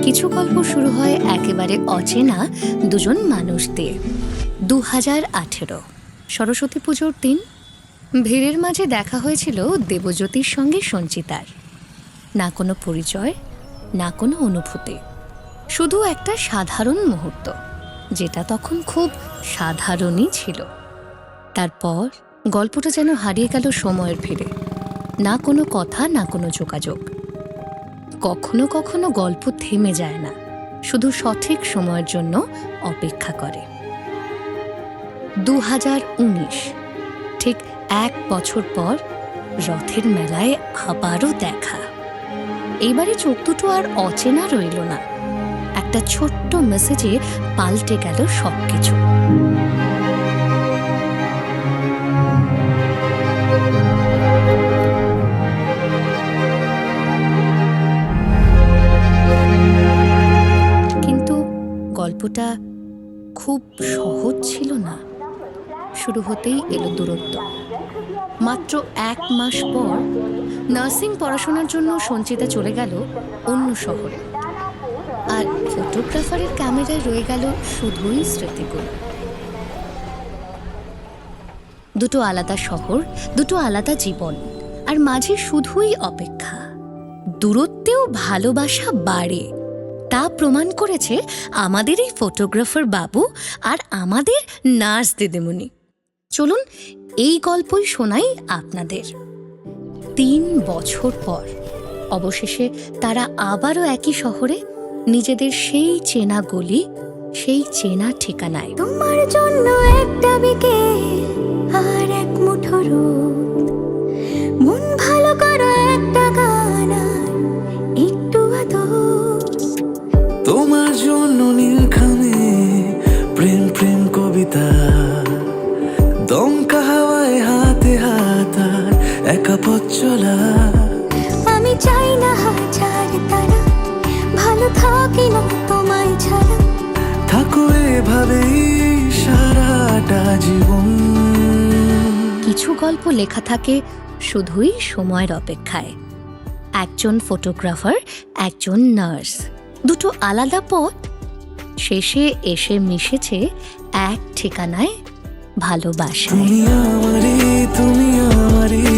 কিছু গল্প শুরু হয় একেবারে অচেনা দুজন মানুষ দিয়ে। 2018 সরস্বতী পুজোর দিন ভিড়ের মাঝে দেখা হয়েছিল দেবজ্যোতির সঙ্গে সঞ্চিতার। না কোনো পরিচয়, না কোনো অনুভূতি, শুধু একটা সাধারণ মুহূর্ত, যেটা তখন খুব সাধারণই ছিল। তারপর গল্পটা যেন হারিয়ে গেল সময়ের ভিড়ে। না কোনো কথা, না কোনো যোগাযোগ। কখনো কখনো গল্প থেমে যায় না, শুধু সঠিক সময়ের জন্য অপেক্ষা করে। 2019 ঠিক 1 বছর পর রথের মেলায় আবারও দেখা। এইবারে চোখ দুটো আর অচেনা রইল না, একটা ছোট্ট মেসেজে পাল্টে গেল সবকিছু। কিন্তু গল্পটা খুব সহজ ছিল না। শুরু হতেই এলো দূরত্ব। মাত্র 1 মাস পর নার্সিং পড়াশোনার জন্য সঞ্চিতা চলে গেল অন্য শহরে, আর ফটোগ্রাফারের ক্যামেরায় রয়ে গেল শুধুই স্মৃতিগুলো। দুটো আলাদা শহর, দুটো আলাদা জীবন, আর মাঝে শুধুই অপেক্ষা। দূরত্বেও ভালোবাসা বাড়ে, তা প্রমাণ করেছে আমাদের এই ফটোগ্রাফার বাবু আর আমাদের নার্স দিদিমণি। চলুন এই গল্পই শোনাই আপনাদের। 3 বছর পর অবশেষে তারা আবারও একই শহরে, নিজেদের সেই চেনা গলি, সেই চেনা ঠিকানায়। তোমার জন্য একটা বিকেল আর এক মুঠো রোদ, মন ভালো করা একটা গান আর একটু আদর। তোমার জন্য নীলখামে প্রেম প্রেম কবিতা, দমকা হাওয়ায় হাতে হাত আর একা পথ চলা। আমি চাই না হাজার তারা, ভালো থাকি না তোমায় ছাড়া। থাকো এভাবেই সারাটা জীবন। কিছু গল্প লেখা থাকে শুধুই সময়ের অপেক্ষায়। একজন ফটোগ্রাফার, একজন নার্স, দুটো আলাদা পথ, শেষে এসে মিশেছে এক ঠিকানায়, ভালোবাসা। তুমি আমারই, তুমি আমারই।